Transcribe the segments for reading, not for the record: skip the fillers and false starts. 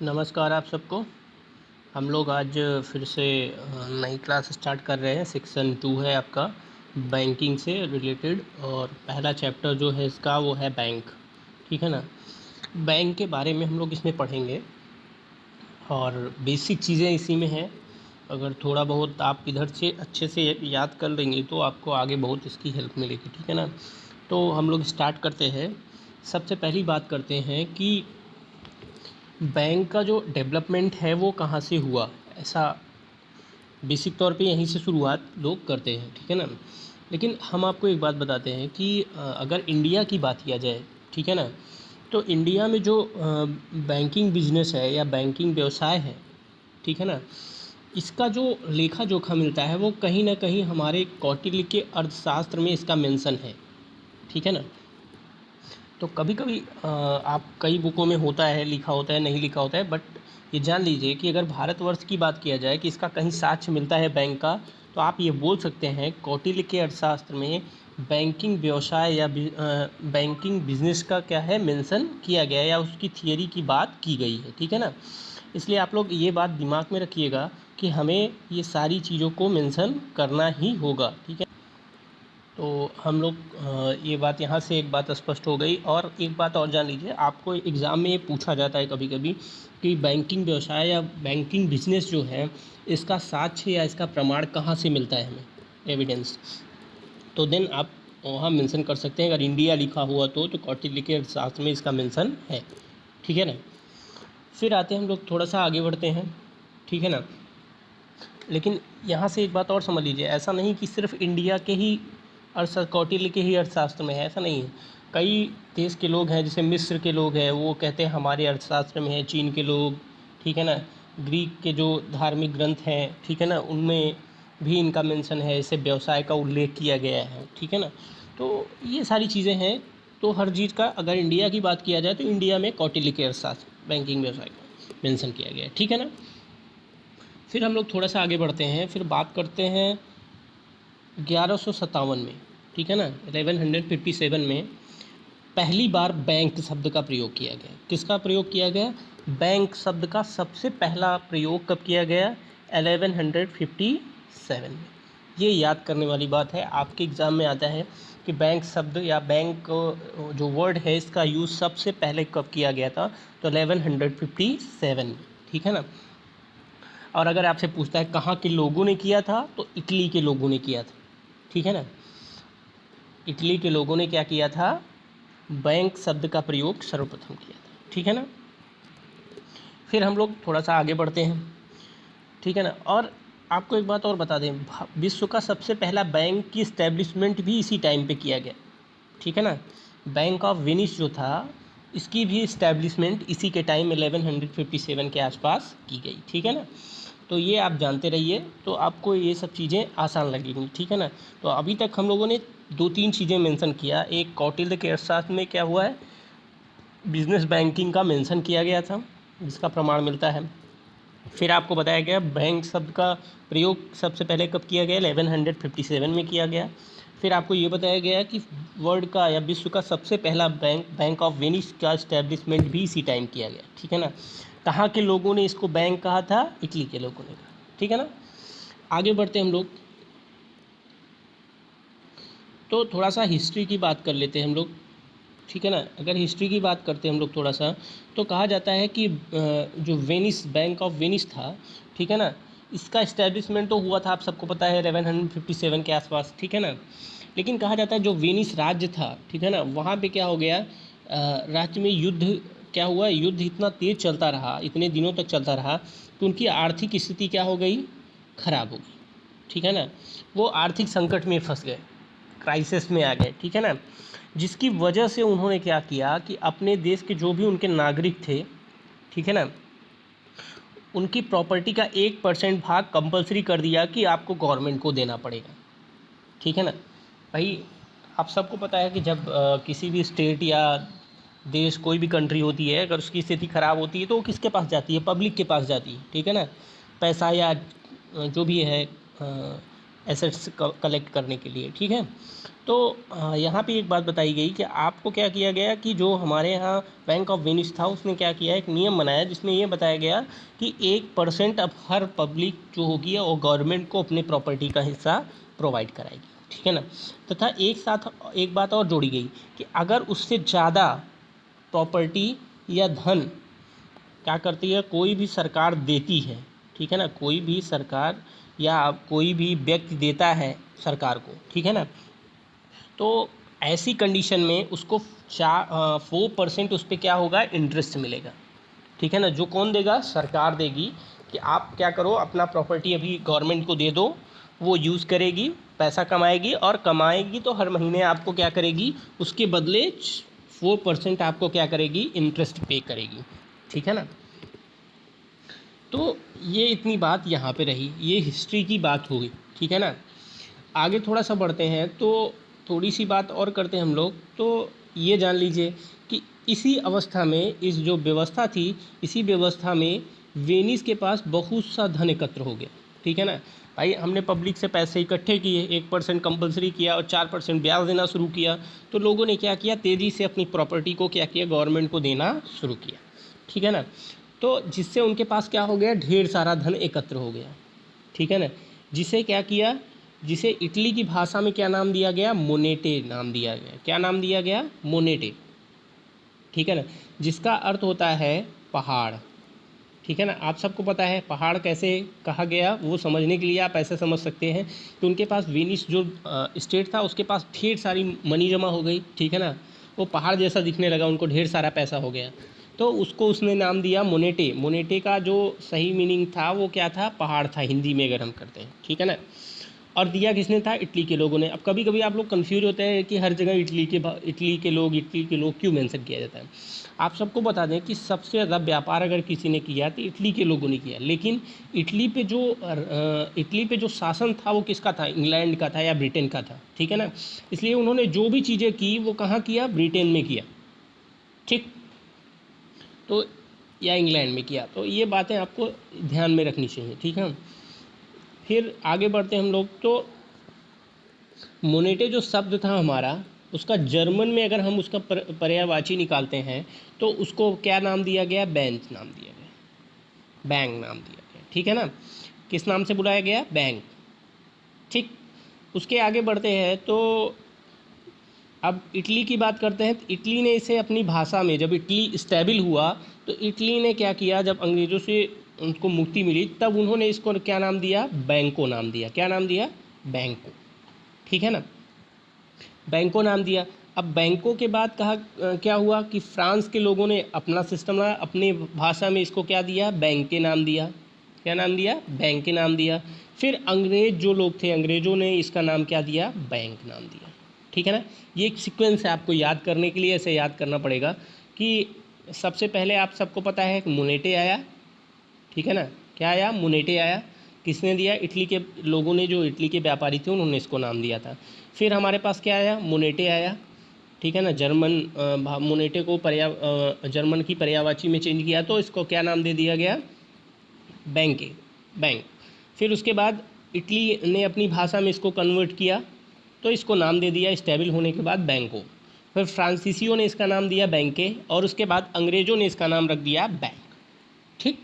नमस्कार आप सबको। हम लोग आज फिर से नई क्लास स्टार्ट कर रहे हैं। सेक्शन 2 है आपका बैंकिंग से रिलेटेड, और पहला चैप्टर जो है इसका वो है बैंक। ठीक है ना। बैंक के बारे में हम लोग इसमें पढ़ेंगे और बेसिक चीज़ें इसी में हैं। अगर थोड़ा बहुत आप इधर से अच्छे से याद कर लेंगे तो आपको आगे बहुत इसकी हेल्प मिलेगी। ठीक है ना। तो हम लोग स्टार्ट करते हैं। सबसे पहली बात करते हैं कि बैंक का जो डेवलपमेंट है वो कहाँ से हुआ। ऐसा बेसिक तौर पे यहीं से शुरुआत लोग करते हैं। ठीक है ना। लेकिन हम आपको एक बात बताते हैं कि अगर इंडिया की बात किया जाए, ठीक है ना, तो इंडिया में जो बैंकिंग बिजनेस है या बैंकिंग व्यवसाय है, ठीक है ना, इसका जो लेखा जोखा मिलता है वो कहीं ना कहीं हमारे कौटिल्य के अर्थशास्त्र में इसका मेंशन है। ठीक है ना। तो कभी कभी आप कई बुकों में होता है, लिखा होता है, नहीं लिखा होता है, बट ये जान लीजिए कि अगर भारतवर्ष की बात किया जाए कि इसका कहीं साक्ष्य मिलता है बैंक का, तो आप ये बोल सकते हैं कौटिल्य के अर्थशास्त्र में बैंकिंग व्यवसाय या बैंकिंग बिजनेस का क्या है मेंशन किया गया है या उसकी थियरी की बात की गई है। ठीक है ना। इसलिए आप लोग ये बात दिमाग में रखिएगा कि हमें ये सारी चीज़ों को मेंशन करना ही होगा। ठीक है। तो हम लोग ये बात यहाँ से एक बात स्पष्ट हो गई। और एक बात और जान लीजिए, आपको एग्ज़ाम में ये पूछा जाता है कभी कभी कि बैंकिंग व्यवसाय या बैंकिंग बिजनेस जो है इसका साक्ष्य या इसका प्रमाण कहाँ से मिलता है हमें, एविडेंस। तो देन आप वहाँ मेंशन कर सकते हैं। अगर इंडिया लिखा हुआ तो कौटिल्य के अर्थशास्त्र में इसका मेंशन है। ठीक है ना। फिर आते हैं हम लोग थोड़ा सा आगे बढ़ते हैं। ठीक है ना। लेकिन यहाँ से एक बात और समझ लीजिए, ऐसा नहीं कि सिर्फ इंडिया के ही कौटिल्य के ही अर्थशास्त्र में है, ऐसा नहीं है। कई देश के लोग हैं, जैसे मिस्र के लोग हैं, वो कहते हैं हमारे अर्थशास्त्र में है। चीन के लोग, ठीक है ना, ग्रीक के जो धार्मिक ग्रंथ हैं, ठीक है ना, उनमें भी इनका मेंशन है, इसे व्यवसाय का उल्लेख किया गया है। ठीक है ना। तो ये सारी चीज़ें हैं। तो हर चीज़ का अगर इंडिया की बात किया जाए तो इंडिया में कौटिल्य के अर्थशास्त्र बैंकिंग व्यवसाय का मेंशन किया गया है। ठीक है ना। फिर हम लोग थोड़ा सा आगे बढ़ते हैं, फिर बात करते हैं 1157 में। ठीक है ना। 1157 में पहली बार बैंक शब्द का प्रयोग किया गया। किसका प्रयोग किया गया? बैंक शब्द का सबसे पहला प्रयोग कब किया गया? 1157 में। ये याद करने वाली बात है, आपके एग्ज़ाम में आता है कि बैंक शब्द या बैंक जो वर्ड है इसका यूज़ सबसे पहले कब किया गया था, तो 1157 में। ठीक है ना। और अगर आपसे पूछता है कहाँ के लोगों ने किया था, तो इटली के लोगों ने किया था। ठीक है ना। इटली के लोगों ने क्या किया था? बैंक शब्द का प्रयोग सर्वप्रथम किया था। ठीक है ना। फिर हम लोग थोड़ा सा आगे बढ़ते हैं। ठीक है ना। और आपको एक बात और बता दें, विश्व का सबसे पहला बैंक की इस्टेब्लिशमेंट भी इसी टाइम पे किया गया। ठीक है ना। बैंक ऑफ वेनिस जो था, इसकी भी इस्टेब्लिशमेंट इसी के टाइम 1157 के आसपास की गई। ठीक है ना। तो ये आप जानते रहिए, तो आपको ये सब चीज़ें आसान लगेंगी। ठीक है ना। तो अभी तक हम लोगों ने दो तीन चीज़ें मेंशन किया। एक कौटिल्य के अर्थशास्त्र में क्या हुआ है, बिजनेस बैंकिंग का मेंशन किया गया था, जिसका प्रमाण मिलता है। फिर आपको बताया गया बैंक शब्द का प्रयोग सबसे पहले कब किया गया? 1157 में किया गया। फिर आपको ये बताया गया कि वर्ल्ड का या विश्व का सबसे पहला बैंक, बैंक ऑफ वेनिस का इस्टेब्लिशमेंट भी इसी टाइम किया गया। ठीक है ना। कहाँ के लोगों ने इसको बैंक कहा था? इटली के लोगों ने कहा। ठीक है ना। आगे बढ़ते हम लोग, तो थोड़ा सा हिस्ट्री की बात कर लेते हैं हम लोग। ठीक है ना। अगर हिस्ट्री की बात करते हैं हम लोग थोड़ा सा, तो कहा जाता है कि जो वेनिस, बैंक ऑफ वेनिस था, ठीक है ना, इसका इस्टेब्लिशमेंट तो हुआ था, आप सबको पता है, 1157 के आसपास। ठीक है ना। लेकिन कहा जाता है जो वेनिस राज्य था, ठीक है ना, वहाँ पे क्या हो गया, राज्य में युद्ध क्या हुआ, युद्ध इतना तेज़ चलता रहा, इतने दिनों तक चलता रहा कि उनकी आर्थिक स्थिति क्या हो गई, खराब हो गई। ठीक है ना। वो आर्थिक संकट में फंस गए, क्राइसिस में आ गए। ठीक है ना। जिसकी वजह से उन्होंने क्या किया कि अपने देश के जो भी उनके नागरिक थे, ठीक है ना, उनकी प्रॉपर्टी का 1% भाग कंपलसरी कर दिया कि आपको गवर्नमेंट को देना पड़ेगा। ठीक है ना। भाई, आप सबको पता है कि जब किसी भी स्टेट या देश, कोई भी कंट्री होती है, अगर उसकी स्थिति ख़राब होती है तो वो किसके पास जाती है? पब्लिक के पास जाती है। ठीक है ना। पैसा या जो भी है एसेट्स कलेक्ट करने के लिए, ठीक है। तो यहाँ पे एक बात बताई गई कि आपको क्या किया गया कि जो हमारे यहाँ बैंक ऑफ वेनिस था उसने क्या किया, एक नियम बनाया जिसमें ये बताया गया कि 1% अब हर पब्लिक जो होगी और गवर्नमेंट को अपने प्रॉपर्टी का हिस्सा प्रोवाइड कराएगी, ठीक है ना। तथा एक साथ एक बात और जोड़ी गई कि अगर उससे ज़्यादा प्रॉपर्टी या धन क्या करती है, कोई भी सरकार देती है, ठीक है ना, कोई भी सरकार या कोई भी व्यक्ति देता है सरकार को, ठीक है ना, तो ऐसी कंडीशन में उसको 4% उस पर क्या होगा, इंटरेस्ट मिलेगा, ठीक है ना। जो कौन देगा, सरकार देगी कि आप क्या करो, अपना प्रॉपर्टी अभी गवर्नमेंट को दे दो, वो यूज़ करेगी, पैसा कमाएगी, और कमाएगी तो हर महीने आपको क्या करेगी, उसके बदले 4% आपको क्या करेगी, इंटरेस्ट पे करेगी, ठीक है ना। तो ये इतनी बात यहाँ पे रही, ये हिस्ट्री की बात हुई, ठीक है ना। आगे थोड़ा सा बढ़ते हैं तो थोड़ी सी बात और करते हैं हम लोग। तो ये जान लीजिए कि इसी अवस्था में, इस जो व्यवस्था थी, इसी व्यवस्था में वेनिस के पास बहुत सा धन एकत्र हो गया, ठीक है ना। भाई हमने पब्लिक से पैसे इकट्ठे किए, 1% कंपलसरी किया और 4% ब्याज देना शुरू किया, तो लोगों ने क्या किया, तेज़ी से अपनी प्रॉपर्टी को क्या किया, गवर्नमेंट को देना शुरू किया, ठीक है ना। तो जिससे उनके पास क्या हो गया, ढेर सारा धन एकत्र हो गया, ठीक है ना। जिसे क्या किया, जिसे इटली की भाषा में क्या नाम दिया गया, मोनेटे नाम दिया गया। क्या नाम दिया गया, मोनेटे, ठीक है ना, जिसका अर्थ होता है पहाड़, ठीक है ना। आप सबको पता है पहाड़ कैसे कहा गया, वो समझने के लिए आप ऐसे समझ सकते हैं कि उनके पास वेनिस जो स्टेट था उसके पास ढेर सारी मनी जमा हो गई, ठीक है ना, वो पहाड़ जैसा दिखने लगा, उनको ढेर सारा पैसा हो गया, तो उसको उसने नाम दिया मोनेटे। मोनेटे का जो सही मीनिंग था वो क्या था, पहाड़ था, हिंदी में अगर हम करते हैं, ठीक है ना। और दिया किसने था, इटली के लोगों ने। अब कभी कभी आप लोग कंफ्यूज होते हैं कि हर जगह इटली के लोग क्यों मेंशन किया जाता है। आप सबको बता दें कि सबसे ज़्यादा व्यापार अगर किसी ने किया तो इटली के लोगों ने किया, लेकिन इटली पे जो शासन था वो किसका था, इंग्लैंड का था या ब्रिटेन का था, ठीक है ना। इसलिए उन्होंने जो भी चीज़ें की वो कहाँ किया, ब्रिटेन में किया, ठीक, तो या इंग्लैंड में किया। तो ये बातें आपको ध्यान में रखनी चाहिए, ठीक है। फिर आगे बढ़ते हम लोग। तो मोनेटे जो शब्द था हमारा, उसका जर्मन में अगर हम उसका पर्यायवाची निकालते हैं तो उसको क्या नाम दिया गया, बेंच नाम दिया गया, बैंक नाम दिया गया, ठीक है ना। किस नाम से बुलाया गया, बैंक, ठीक। उसके आगे बढ़ते हैं तो अब इटली की बात करते हैं। तो इटली ने इसे अपनी भाषा में, जब इटली स्टेबल हुआ तो इटली ने क्या किया, जब अंग्रेज़ों से उनको मुक्ति मिली तब उन्होंने इसको क्या नाम दिया, बैंको नाम दिया। क्या नाम दिया, बैंको, ठीक है ना, बैंको नाम दिया। अब बैंकों के बाद कहा क्या हुआ कि फ्रांस के लोगों ने अपना सिस्टम लाया, अपने भाषा में इसको क्या दिया, बैंक के नाम दिया। क्या नाम दिया, बैंक के नाम दिया। फिर अंग्रेज़ जो लोग थे, अंग्रेज़ों ने इसका नाम क्या दिया, बैंक नाम दिया, ठीक है ना। ये एक सीक्वेंस है, आपको याद करने के लिए ऐसे याद करना पड़ेगा कि सबसे पहले आप सबको पता है कि मोनेटे आया, ठीक है ना। क्या आया, मोनेटे आया। किसने दिया, इटली के लोगों ने, जो इटली के व्यापारी थे उन्होंने इसको नाम दिया था। फिर हमारे पास क्या आया, मोनेटे आया, ठीक है ना। मोनेटे को जर्मन की पर्यायवाची में चेंज किया तो इसको क्या नाम दे दिया गया, बैंक। फिर उसके बाद इटली ने अपनी भाषा में इसको कन्वर्ट किया तो इसको नाम दे दिया स्टेबल होने के बाद, बैंको। फिर फ्रांसीसियों ने इसका नाम दिया बैंके, और उसके बाद अंग्रेज़ों ने इसका नाम रख दिया बैंक, ठीक।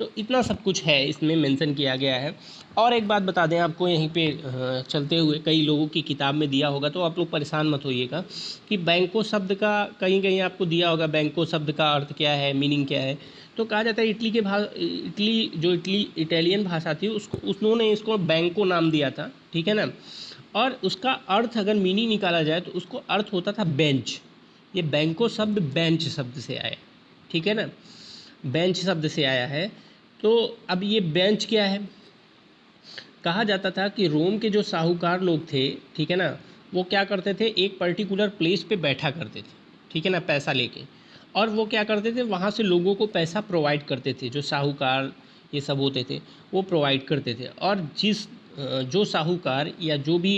तो इतना सब कुछ है इसमें मेंशन किया गया है। और एक बात बता दें आपको यहीं पे चलते हुए, कई लोगों की किताब में दिया होगा तो आप लोग परेशान मत होइएगा कि बैंको शब्द का कहीं कहीं आपको दिया होगा, बैंको शब्द का अर्थ क्या है, मीनिंग क्या है। तो कहा जाता है इटली इटालियन भाषा थी उसको, उन्होंने इसको बैंको नाम दिया था, ठीक है ना। और उसका अर्थ अगर मीनिंग निकाला जाए तो उसको अर्थ होता था बेंच। ये बैंको शब्द बेंच शब्द से आया, ठीक है ना, बेंच शब्द से आया है। तो अब ये बेंच क्या है, कहा जाता था कि रोम के जो साहूकार लोग थे, ठीक है ना, वो क्या करते थे, एक पर्टिकुलर प्लेस पे बैठा करते थे, ठीक है ना, पैसा लेके, और वो क्या करते थे, वहाँ से लोगों को पैसा प्रोवाइड करते थे। जो साहूकार ये सब होते थे वो प्रोवाइड करते थे, और जो साहूकार या जो भी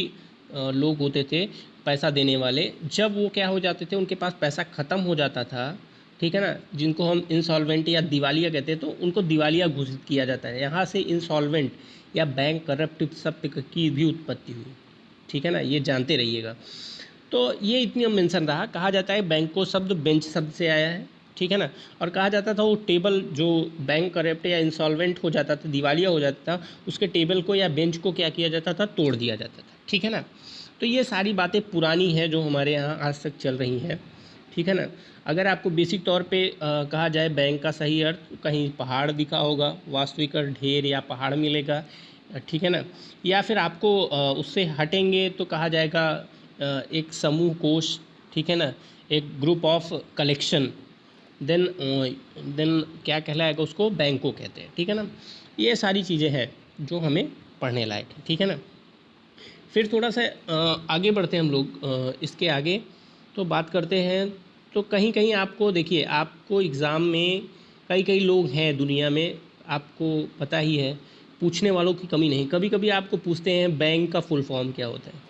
लोग होते थे पैसा देने वाले, जब वो क्या हो जाते थे, उनके पास पैसा ख़त्म हो जाता था ठीक है ना, जिनको हम इंसॉल्वेंट या दिवालिया कहते हैं, तो उनको दिवालिया घोषित किया जाता है। यहाँ से इंसॉल्वेंट या बैंक करप्ट शब्द की भी उत्पत्ति हुई, ठीक है ना, ये जानते रहिएगा। तो ये इतनी मेंशन रहा। कहा जाता है बैंक को शब्द बेंच शब्द से आया है, ठीक है ना, और कहा जाता था वो टेबल जो बैंक करप्ट या इंसॉल्वेंट हो जाता था, दिवालिया हो जाता था, उसके टेबल को या बेंच को क्या किया जाता था, तोड़ दिया जाता था, ठीक है ना। तो ये सारी बातें पुरानी हैं जो हमारे यहाँ आज तक चल रही हैं, ठीक है ना। अगर आपको बेसिक तौर पे कहा जाए बैंक का सही अर्थ, कहीं पहाड़ दिखा होगा, वास्तविक अर्थ ढेर या पहाड़ मिलेगा, ठीक है ना। या फिर आपको उससे हटेंगे तो कहा जाएगा एक समूह कोष, ठीक है ना, एक ग्रुप ऑफ कलेक्शन, देन क्या कहलाएगा, उसको बैंक को कहते हैं, ठीक है ना। ये सारी चीज़ें हैं जो हमें पढ़ने लायक है, ठीक है ना। फिर थोड़ा सा आगे बढ़ते हैं हम लोग, इसके आगे तो बात करते हैं। तो कहीं कहीं आपको देखिए, आपको एग्ज़ाम में कई कई लोग हैं दुनिया में, आपको पता ही है, पूछने वालों की कमी नहीं। कभी कभी आपको पूछते हैं बैंक का फुल फॉर्म क्या होता है,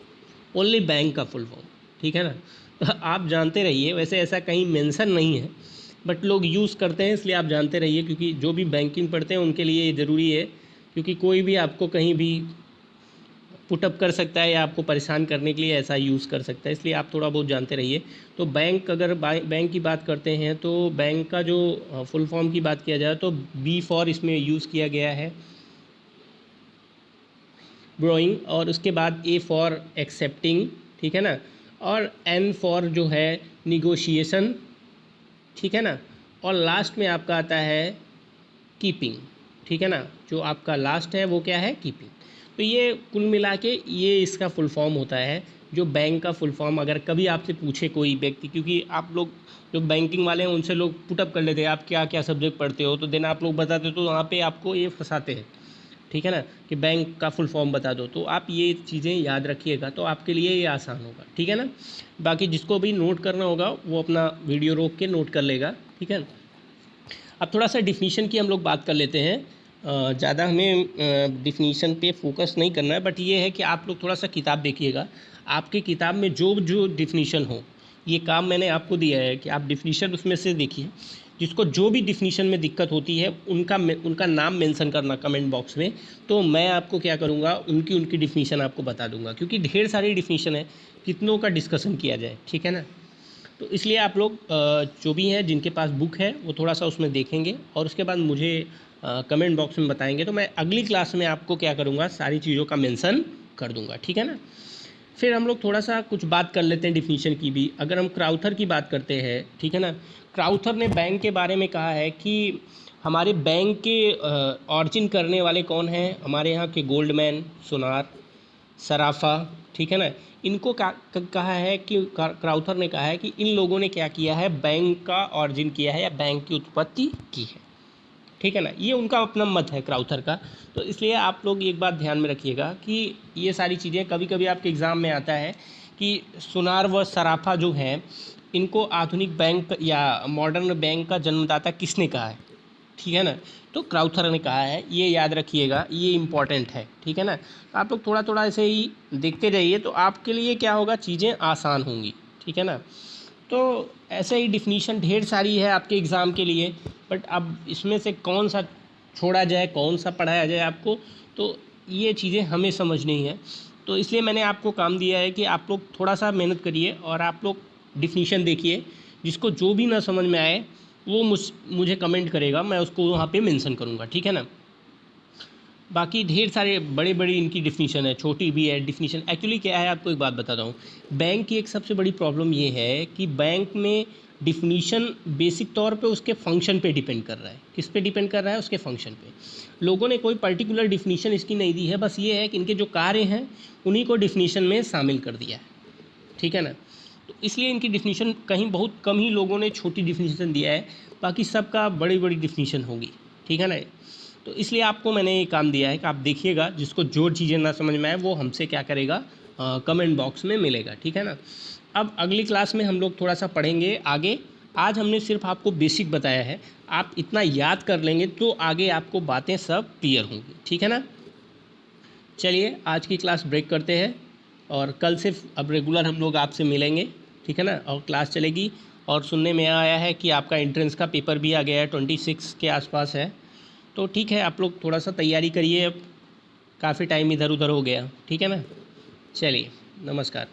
ओनली बैंक का फुल फॉर्म, ठीक है ना। तो आप जानते रहिए, वैसे ऐसा कहीं मेंशन नहीं है, बट लोग यूज़ करते हैं, इसलिए आप जानते रहिए, क्योंकि जो भी बैंकिंग पढ़ते हैं उनके लिए ये ज़रूरी है, क्योंकि कोई भी आपको कहीं भी पुटअप कर सकता है या आपको परेशान करने के लिए ऐसा यूज़ कर सकता है, इसलिए आप थोड़ा बहुत जानते रहिए। तो बैंक, अगर बैंक की बात करते हैं तो बैंक का जो फुल फॉर्म की बात किया जाए तो बी फॉर इसमें यूज़ किया गया है, ब्रोइंग, और उसके बाद ए फॉर एक्सेप्टिंग, ठीक है ना, और एन फॉर जो है निगोशिएशन, ठीक है ना, और लास्ट में आपका आता है कीपिंग, ठीक है ना। जो आपका लास्ट है वो क्या है, कीपिंग। तो ये कुल मिला के ये इसका फुल फॉर्म होता है, जो बैंक का फुल फॉर्म अगर कभी आपसे पूछे कोई व्यक्ति, क्योंकि आप लोग जो बैंकिंग वाले हैं उनसे लोग पुटअप कर लेते हैं, आप क्या क्या सब्जेक्ट पढ़ते हो, तो देन आप लोग बताते हो, तो वहाँ पे आपको ये फंसाते हैं, ठीक है ना, कि बैंक का फुल फॉर्म बता दो। तो आप ये चीज़ें याद रखिएगा, तो आपके लिए ये आसान होगा, ठीक है ना। बाकी जिसको भी नोट करना होगा वो अपना वीडियो रोक के नोट कर लेगा, ठीक है। अब थोड़ा सा डिफिनीशन की हम लोग बात कर लेते हैं। ज़्यादा हमें डिफिनीशन पे फोकस नहीं करना है, बट ये है कि आप लोग थोड़ा सा किताब देखिएगा, आपकी किताब में जो जो डिफिनीशन हो, ये काम मैंने आपको दिया है कि आप डिफिनीशन उसमें से देखिए, जिसको जो भी डिफिनीशन में दिक्कत होती है उनका नाम मेंशन करना कमेंट बॉक्स में, तो मैं आपको क्या करूँगा, उनकी डिफिनीशन आपको बता दूंगा, क्योंकि ढेर सारी डिफिनीशन है, कितनों का डिस्कशन किया जाए, ठीक है ना। तो इसलिए आप लोग जो भी हैं जिनके पास बुक है वो थोड़ा सा उसमें देखेंगे और उसके बाद मुझे कमेंट बॉक्स में बताएंगे, तो मैं अगली क्लास में आपको क्या करूँगा, सारी चीज़ों का मेंशन कर दूँगा, ठीक है ना। फिर हम लोग थोड़ा सा कुछ बात कर लेते हैं डिफिनीशन की भी। अगर हम क्राउथर की बात करते हैं, ठीक है ना, क्राउथर ने बैंक के बारे में कहा है कि हमारे बैंक के ऑरिजिन करने वाले कौन हैं, हमारे यहाँ के गोल्डमैन, सोनार, सराफा, ठीक है ना, इनको कहा है कि क्राउथर ने कहा है कि इन लोगों ने क्या किया है, बैंक का ऑरिजिन किया है या बैंक की उत्पत्ति की है, ठीक है ना। ये उनका अपना मत है क्राउथर का। तो इसलिए आप लोग एक बात ध्यान में रखिएगा कि ये सारी चीज़ें कभी कभी आपके एग्ज़ाम में आता है कि सोनार व सराफा जो हैं, इनको आधुनिक बैंक या मॉडर्न बैंक का जन्मदाता किसने कहा है, ठीक है ना। तो क्राउथर ने कहा है, ये याद रखिएगा, ये इम्पॉर्टेंट है, ठीक है ना। तो आप लोग थोड़ा थोड़ा ऐसे ही देखते रहिए, तो आपके लिए क्या होगा, चीज़ें आसान होंगी, ठीक है ना। तो ऐसे ही डिफिनीशन ढेर सारी है आपके एग्ज़ाम के लिए, बट अब इसमें से कौन सा छोड़ा जाए, कौन सा पढ़ाया जाए आपको, तो ये चीज़ें हमें समझनी है। तो इसलिए मैंने आपको काम दिया है कि आप लोग थोड़ा सा मेहनत करिए और आप लोग डिफिनीशन देखिए, जिसको जो भी ना समझ में आए वो मुझे कमेंट करेगा, मैं उसको वहाँ पे मेंशन करूँगा, ठीक है ना। बाकी ढेर सारे बड़े बड़ी इनकी डिफिनीशन है, छोटी भी है डिफिनीशन। एक्चुअली क्या है, आपको एक बात बताता हूँ, बैंक की एक सबसे बड़ी प्रॉब्लम ये है कि बैंक में डिफिनीशन बेसिक तौर पे उसके फंक्शन पे डिपेंड कर रहा है। किस पे डिपेंड कर रहा है, उसके फंक्शन पे। लोगों ने कोई पर्टिकुलर डिफिनीशन इसकी नहीं दी है, बस ये है कि इनके जो कार्य हैं उन्हीं को डिफिनीशन में शामिल कर दिया है, ठीक है ना। तो इसलिए इनकी डिफिनीशन कहीं बहुत कम ही लोगों ने छोटी डिफिनीशन दिया है, बाकी सबका बड़ी बड़ी डिफिनीशन होगी, ठीक है ना। तो इसलिए आपको मैंने ये काम दिया है कि आप देखिएगा, जिसको जो चीज़ें ना समझ में आए वो हमसे क्या करेगा, कमेंट बॉक्स में मिलेगा, ठीक है ना। अब अगली क्लास में हम लोग थोड़ा सा पढ़ेंगे आगे। आज हमने सिर्फ आपको बेसिक बताया है, आप इतना याद कर लेंगे तो आगे आपको बातें सब क्लियर होंगी, ठीक है ना। चलिए आज की क्लास ब्रेक करते हैं और कल से अब रेगुलर हम लोग आपसे मिलेंगे, ठीक है ना, और क्लास चलेगी और सुनने में आया है कि आपका एंट्रेंस का पेपर भी आ गया है, 26 के आसपास है। तो ठीक है, आप लोग थोड़ा सा तैयारी करिए, अब काफ़ी टाइम इधर उधर हो गया। ठीक है मैम, चलिए नमस्कार।